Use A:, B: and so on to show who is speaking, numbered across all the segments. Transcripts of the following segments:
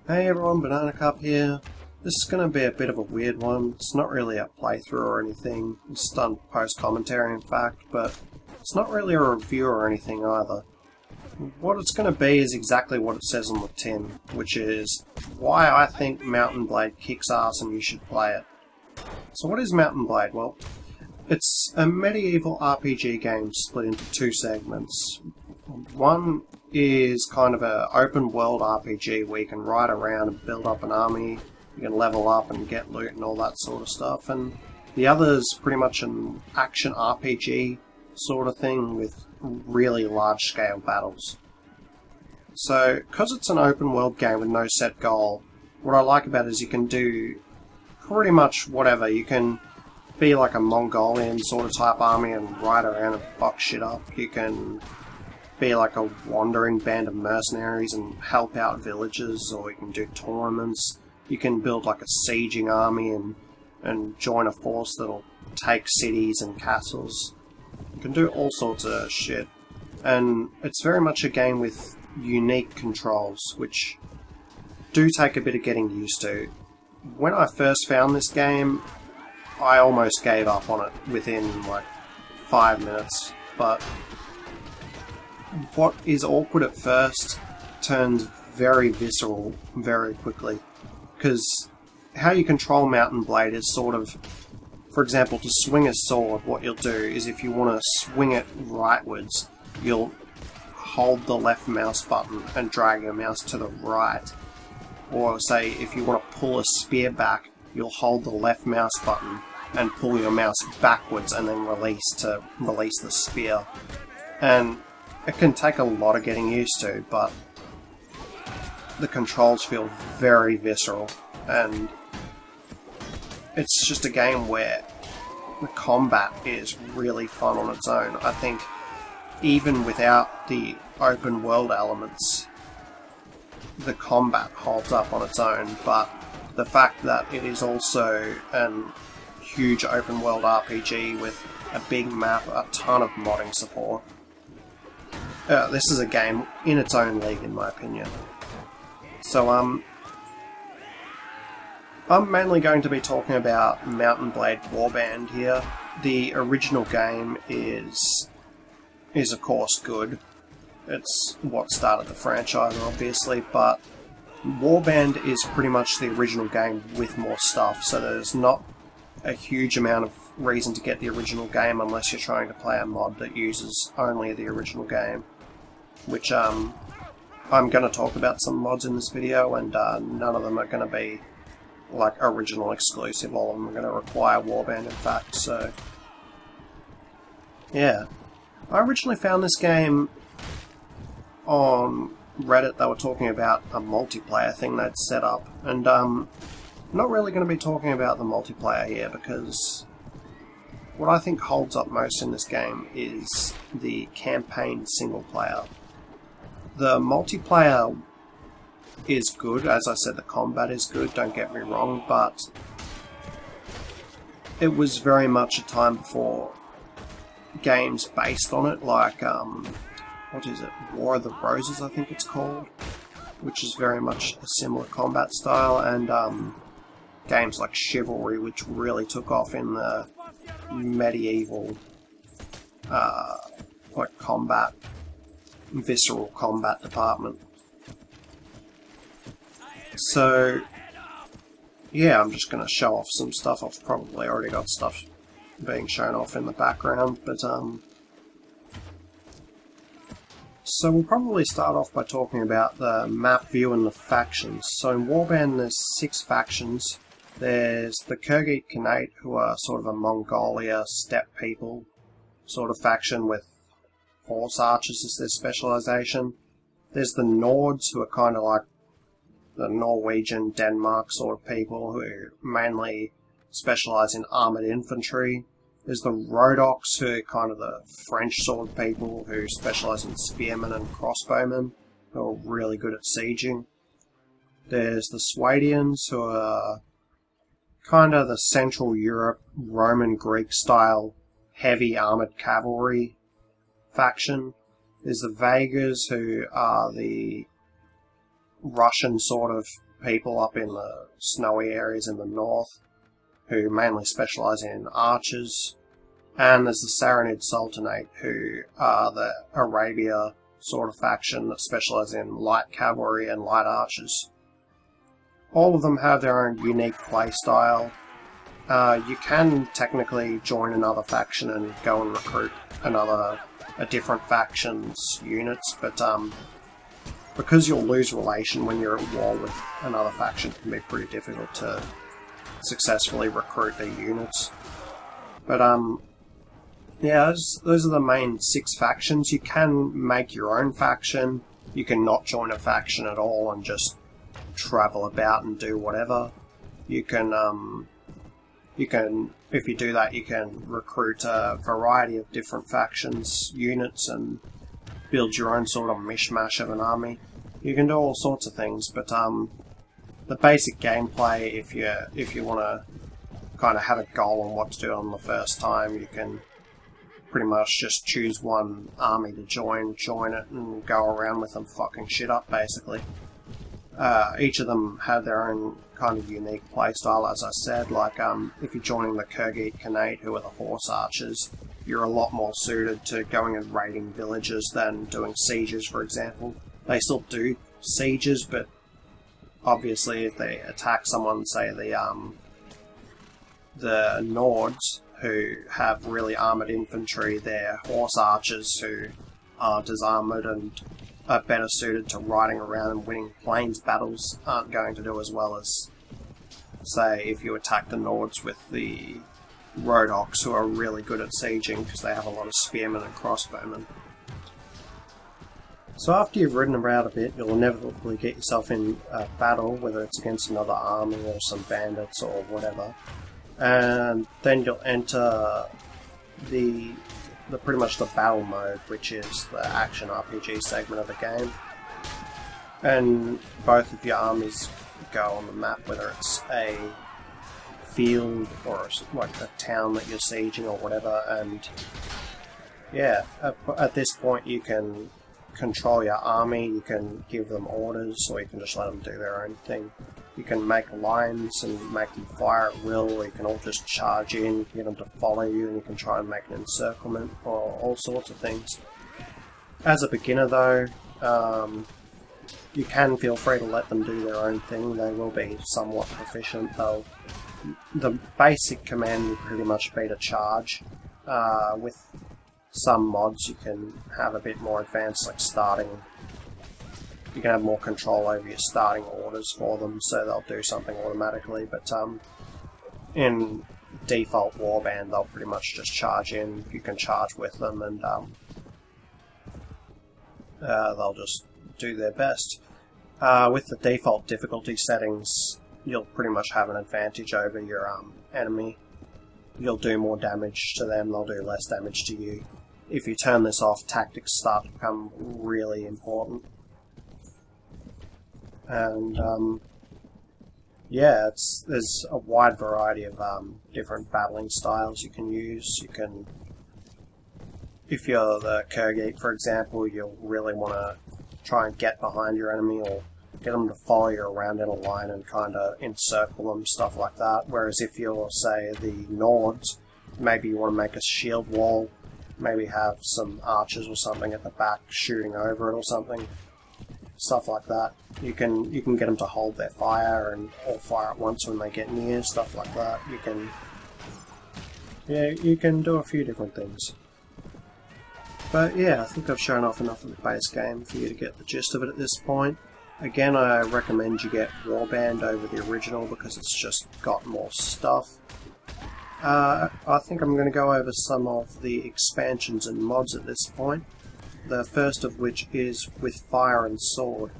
A: Hey everyone, Banana Cup here. This is going to be a bit of a weird one. It's not really a playthrough or anything. It's done post-commentary in fact, but it's not really a review or anything either. What it's going to be is exactly what it says on the tin, which is why I think Mountain Blade kicks ass and you should play it. So what is Mountain Blade? Well, it's a medieval RPG game split into two segments. One is kind of an open world RPG where you can ride around and build up an army, you can level up and get loot and all that sort of stuff, and the other is pretty much an action RPG sort of thing with really large scale battles. So, because it's an open world game with no set goal, what I like about it is you can do pretty much whatever. You can be like a Mongolian sort of type army and ride around and fuck shit up. You can be like a wandering band of mercenaries and help out villages, or you can do tournaments. You can build like a sieging army and join a force that'll take cities and castles. You can do all sorts of shit. And it's very much a game with unique controls, which do take a bit of getting used to. When I first found this game, I almost gave up on it within like 5 minutes, but what is awkward at first turns very visceral very quickly, because how you control Mountain Blade is sort of, for example, to swing a sword, what you'll do is if you want to swing it rightwards, you'll hold the left mouse button and drag your mouse to the right. Or say if you want to pull a spear back, you'll hold the left mouse button and pull your mouse backwards and then release to release the spear. And it can take a lot of getting used to, but the controls feel very visceral, and it's just a game where the combat is really fun on its own. I think even without the open world elements, the combat holds up on its own, but the fact that it is also a huge open world RPG with a big map, a ton of modding support, this is a game in its own league, in my opinion. So, I'm mainly going to be talking about Mountain Blade Warband here. The original game is of course good. It's what started the franchise, obviously, but Warband is pretty much the original game with more stuff, so there's not a huge amount of reason to get the original game unless you're trying to play a mod that uses only the original game. Which, I'm going to talk about some mods in this video, and none of them are going to be, like, original exclusive. All of them are going to require Warband, in fact, so yeah. I originally found this game on Reddit. They were talking about a multiplayer thing they'd set up, and I'm not really going to be talking about the multiplayer here, because what I think holds up most in this game is the campaign single player. The multiplayer is good, as I said, the combat is good, don't get me wrong, but it was very much a time before games based on it, like, what is it, War of the Roses I think it's called, which is very much a similar combat style, and games like Chivalry, which really took off in the medieval, like combat, visceral combat department. So, yeah, I'm just going to show off some stuff. I've probably already got stuff being shown off in the background, but so we'll probably start off by talking about the map view and the factions. So in Warband there's 6 factions. There's the Kyrgyz Khanate, who are sort of a Mongolia steppe people sort of faction with horse archers as their specialization. There's the Nords, who are kind of like the Norwegian, Denmark sort of people who mainly specialize in armored infantry. There's the Rhodoks, who are kind of the French sort of people who specialize in spearmen and crossbowmen, who are really good at sieging. There's the Swadians, who are kind of the Central Europe, Roman Greek style heavy armored cavalry faction. There's the Vegas, who are the Russian sort of people up in the snowy areas in the north, who mainly specialise in archers. And there's the Saranid Sultanate, who are the Arabia sort of faction that specialise in light cavalry and light archers. All of them have their own unique playstyle. You can technically join another faction and go and recruit a different faction's units, but because you'll lose relation when you're at war with another faction, it can be pretty difficult to successfully recruit their units. But yeah, those are the main 6 factions. You can make your own faction. You can not join a faction at all and just travel about and do whatever. You can, if you do that, you can recruit a variety of different factions, units, and build your own sort of mishmash of an army. You can do all sorts of things, but the basic gameplay, if you want to kind of have a goal on what to do on the first time, you can pretty much just choose one army to join it, and go around with them fucking shit up, basically. Each of them have their own kind of unique playstyle, as I said. Like, if you're joining the Khergit Khanate, who are the horse archers, you're a lot more suited to going and raiding villages than doing sieges, for example. They still do sieges, but obviously if they attack someone, say the Nords, who have really armoured infantry, they're horse archers who aren't as armoured and are better suited to riding around and winning plains battles, aren't going to do as well as, say, if you attack the Nords with the Rhodoks, who are really good at sieging because they have a lot of spearmen and crossbowmen. So after you've ridden around a bit, you'll inevitably get yourself in a battle, whether it's against another army or some bandits or whatever. And then you'll enter the pretty much the battle mode, which is the action RPG segment of the game. And both of your armies go on the map, whether it's a field or like a town that you're sieging or whatever. And yeah, at this point you can control your army, you can give them orders, or you can just let them do their own thing. You can make lines and make them fire at will, or you can all just charge in, you can get them to follow you, and you can try and make an encirclement, or all sorts of things. As a beginner though, you can feel free to let them do their own thing. They will be somewhat proficient. The basic command will pretty much be to charge. With some mods you can have a bit more advanced, like starting. You can have more control over your starting orders for them, so they'll do something automatically, but in default warband they'll pretty much just charge in. You can charge with them, and they'll just do their best. With the default difficulty settings, you'll pretty much have an advantage over your enemy. You'll do more damage to them, they'll do less damage to you. If you turn this off, tactics start to become really important. And yeah, there's a wide variety of different battling styles you can use. You can, if you're the Khergit, for example, you'll really want to try and get behind your enemy, or get them to follow you around in a line and kind of encircle them, stuff like that. Whereas if you're, say, the Nords, maybe you want to make a shield wall, maybe have some archers or something at the back shooting over it or something. Stuff like that. You can get them to hold their fire and all fire at once when they get near, stuff like that. You can do a few different things. But yeah, I think I've shown off enough of the base game for you to get the gist of it at this point. Again, I recommend you get Warband over the original because it's just got more stuff. I think I'm going to go over some of the expansions and mods at this point. The first of which is with Fire and Sword.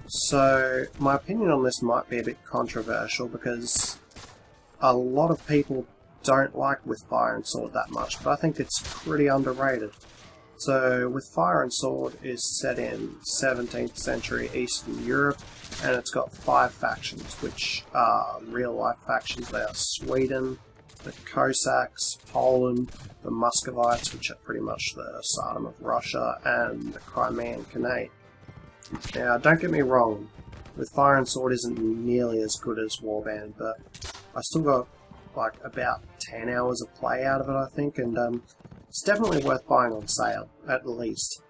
A: So, my opinion on this might be a bit controversial because a lot of people don't like With Fire and Sword that much, but I think it's pretty underrated. So, With Fire and Sword is set in 17th century Eastern Europe, and it's got 5 factions, which are real-life factions. They are Sweden, the Cossacks, Poland, the Muscovites, which are pretty much the Tsardom of Russia, and the Crimean Khanate. Now, don't get me wrong, with Fire and Sword isn't nearly as good as Warband, but I still got like about 10 hours of play out of it, I think, and it's definitely worth buying on sale, at least.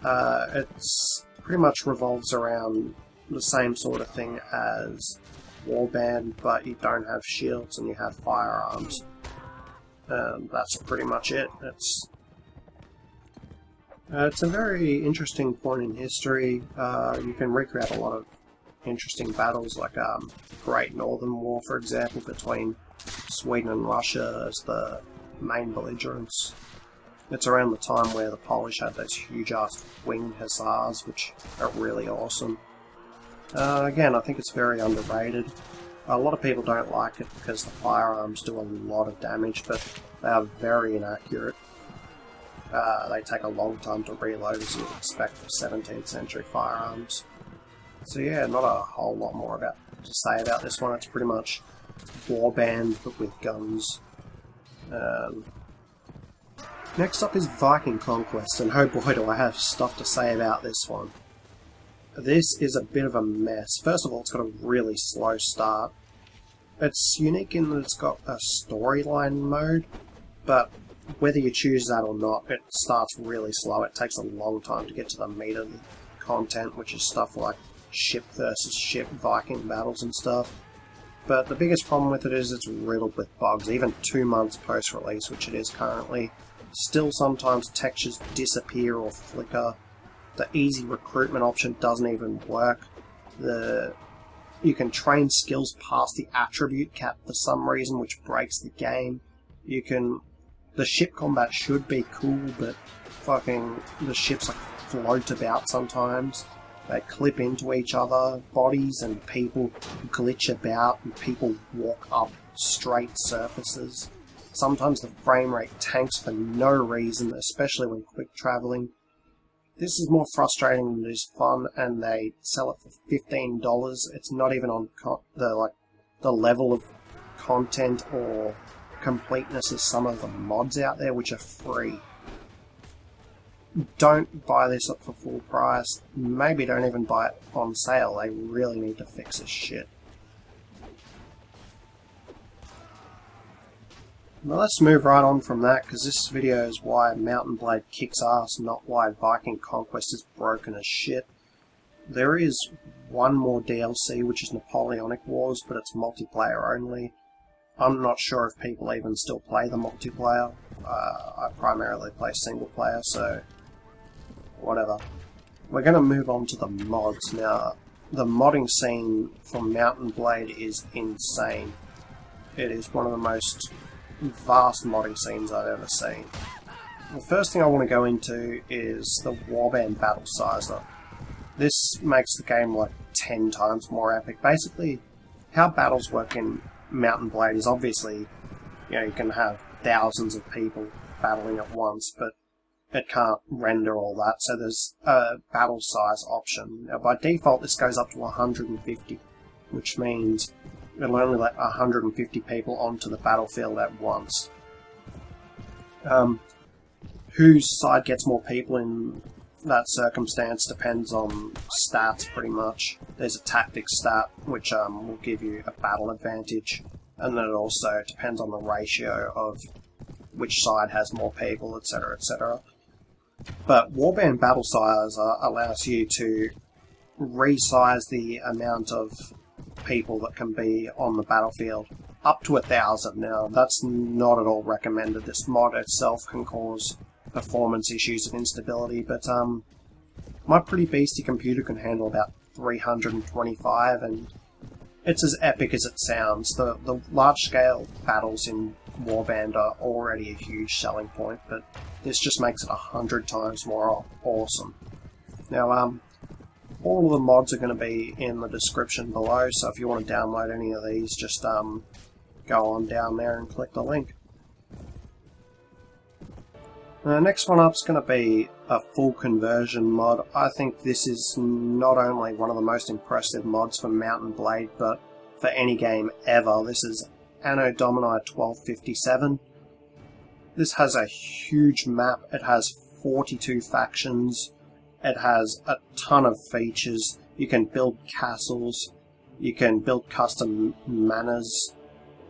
A: It's pretty much revolves around the same sort of thing as Warband, but you don't have shields and you have firearms. That's pretty much it. It's a very interesting point in history. You can recreate a lot of interesting battles, like Great Northern War, for example, between Sweden and Russia as the main belligerents. It's around the time where the Polish had those huge-ass winged hussars, which are really awesome. Again, I think it's very underrated. A lot of people don't like it because the firearms do a lot of damage, but they are very inaccurate. They take a long time to reload, as you'd expect for 17th century firearms. So yeah, not a whole lot more to say about this one. It's pretty much Warband, but with guns. Next up is Viking Conquest, and oh boy do I have stuff to say about this one. This is a bit of a mess. First of all, it's got a really slow start. It's unique in that it's got a storyline mode, but whether you choose that or not, it starts really slow. It takes a long time to get to the meat of the content, which is stuff like ship versus ship Viking battles and stuff. But the biggest problem with it is it's riddled with bugs, even 2 months post-release, which it is currently. Still sometimes textures disappear or flicker. The easy recruitment option doesn't even work. You can train skills past the attribute cap for some reason, which breaks the game. The ship combat should be cool, but fucking the ships like float about sometimes. They clip into each other, bodies and people glitch about, and people walk up straight surfaces. Sometimes the frame rate tanks for no reason, especially when quick travelling. This is more frustrating than it is fun, and they sell it for $15. It's not even on the level of content or completeness as some of the mods out there, which are free. Don't buy this up for full price. Maybe don't even buy it on sale. They really need to fix this shit. Now let's move right on from that, because this video is why Mountain Blade kicks ass, not why Viking Conquest is broken as shit. There is one more DLC, which is Napoleonic Wars, but it's multiplayer only. I'm not sure if people even still play the multiplayer. I primarily play single player, so whatever. We're going to move on to the mods. Now, the modding scene for Mountain Blade is insane. It is one of the most vast modding scenes I've ever seen. The first thing I want to go into is the Warband Battle Sizer. This makes the game like 10 times more epic. Basically, how battles work in Mountain Blade is obviously, you can have thousands of people battling at once, but it can't render all that, so there's a battle size option. Now, by default, this goes up to 150, which means it'll only let 150 people onto the battlefield at once. Whose side gets more people in that circumstance depends on stats, pretty much. There's a tactics stat, which will give you a battle advantage, and then it also depends on the ratio of which side has more people, etc., etc. But Warband Battle Size allows you to resize the amount of people that can be on the battlefield up to 1,000. Now, that's not at all recommended. This mod itself can cause performance issues and instability, but my pretty beastie computer can handle about 325, and it's as epic as it sounds. The large-scale battles in Warband are already a huge selling point, but this just makes it 100 times more awesome. Now, all of the mods are going to be in the description below, so if you want to download any of these, just go on down there and click the link. The next one up is going to be a full conversion mod. I think this is not only one of the most impressive mods for Mountain Blade, but for any game ever. This is Anno Domini 1257. This has a huge map. It has 42 factions. It has a ton of features. You can build castles, you can build custom manors,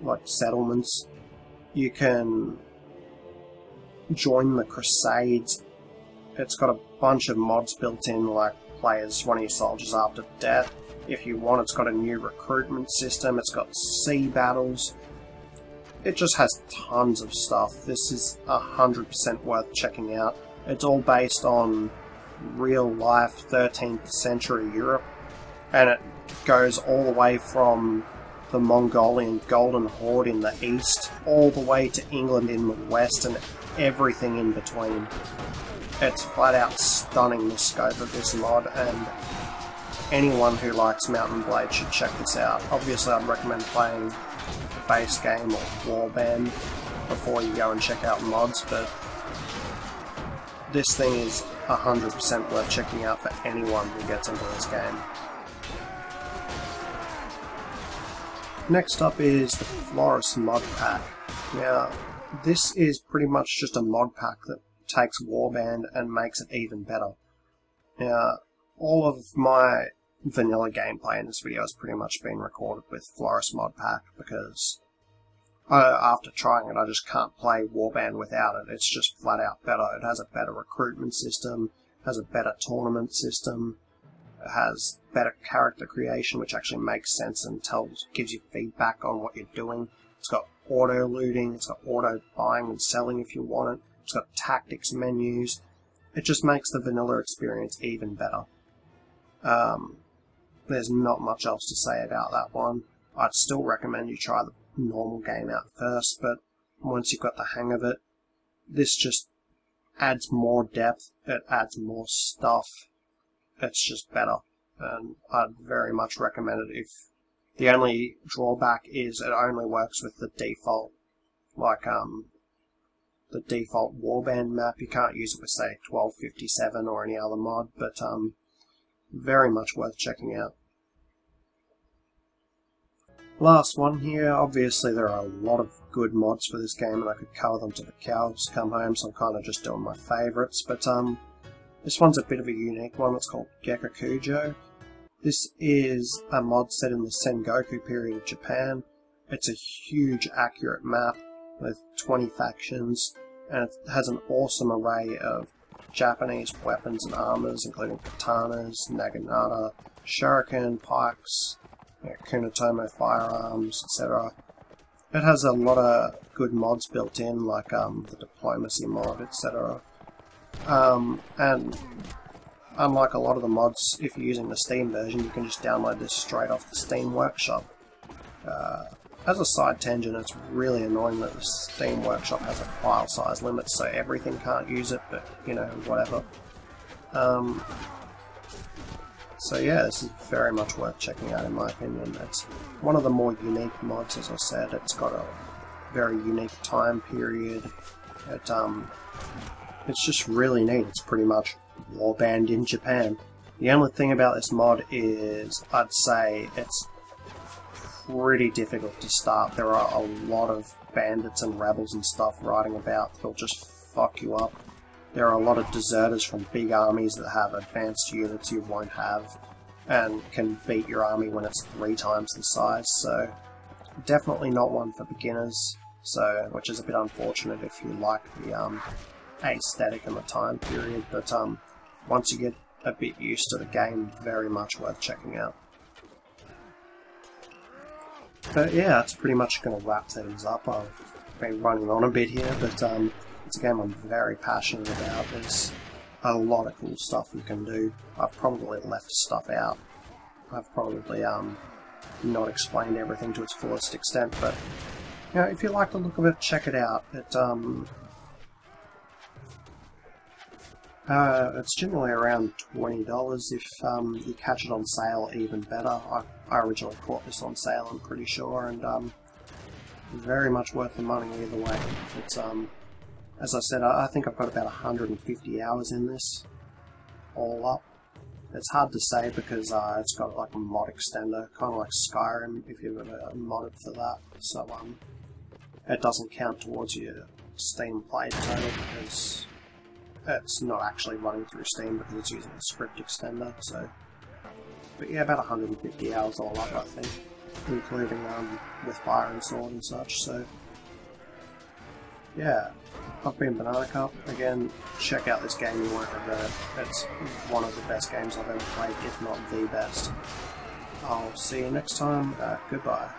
A: like settlements, you can join the Crusades. It's got a bunch of mods built in, like players one of your soldiers after death. If you want, it's got a new recruitment system, it's got sea battles. It just has tons of stuff. This is 100% worth checking out. It's all based on real-life 13th century Europe, and it goes all the way from the Mongolian Golden Horde in the east, all the way to England in the west, and everything in between. It's flat out stunning, the scope of this mod, and anyone who likes Mountain Blade should check this out. Obviously I'd recommend playing the base game or Warband before you go and check out mods, but this thing is 100% worth checking out for anyone who gets into this game. Next up is the Florist mod pack. Now, this is pretty much just a mod pack that takes Warband and makes it even better. Now, all of my vanilla gameplay in this video has pretty much been recorded with Florist mod pack because after trying it I just can't play Warband without it. It's just flat out better. It has a better recruitment system, has a better tournament system, it has better character creation which actually makes sense and gives you feedback on what you're doing. It's got auto looting, it's got auto buying and selling if you want it, it's got tactics menus. It just makes the vanilla experience even better. There's not much else to say about that one. I'd still recommend you try the normal game out first, but once you've got the hang of it, this just adds more depth, it adds more stuff, it's just better, and I'd very much recommend it. If the only drawback is it only works with the default, the default Warband map. You can't use it with, say, 1257 or any other mod, but very much worth checking out. Last one here, obviously there are a lot of good mods for this game and I could cover them to the cows come home, so I'm kind of just doing my favourites, but this one's a bit of a unique one. It's called Gekukujo. This is a mod set in the Sengoku period of Japan. It's a huge accurate map with 20 factions, and it has an awesome array of Japanese weapons and armors, including katanas, naginata, shuriken, pikes, kunitomo firearms, etc. It has a lot of good mods built in, like the diplomacy mod, etc. And unlike a lot of the mods, if you're using the Steam version, you can just download this straight off the Steam Workshop. As a side tangent, it's really annoying that the Steam Workshop has a file size limit, so everything can't use it, but, you know, whatever. So yeah, this is very much worth checking out in my opinion. It's one of the more unique mods, as I said. It's got a very unique time period. It's just really neat. It's pretty much Warband in Japan. The only thing about this mod is, I'd say it's pretty difficult to start. There are a lot of bandits and rebels and stuff riding about. They'll just fuck you up. There are a lot of deserters from big armies that have advanced units you won't have and can beat your army when it's 3 times the size, so definitely not one for beginners, which is a bit unfortunate if you like the aesthetic and the time period, but once you get a bit used to the game, very much worth checking out. But yeah, that's pretty much going to wrap things up. I've been running on a bit here, but it's a game I'm very passionate about. There's a lot of cool stuff you can do. I've probably left stuff out. I've probably not explained everything to its fullest extent, but you know, if you like the look of it, check it out. It's generally around $20. If you catch it on sale, even better. I originally caught this on sale, I'm pretty sure, and very much worth the money either way. It's as I said, I think I've got about 150 hours in this, all up. It's hard to say because it's got like a mod extender, kind of like Skyrim, if you've ever modded for that. So it doesn't count towards your Steam played total because it's not actually running through Steam because it's using a script extender. So But yeah, about 150 hours all up, I think, including with Fire and Sword and such, so yeah. I've been Banana Cup. Again, check out this game, you won't regret it. It's one of the best games I've ever played, if not the best. I'll see you next time. Goodbye.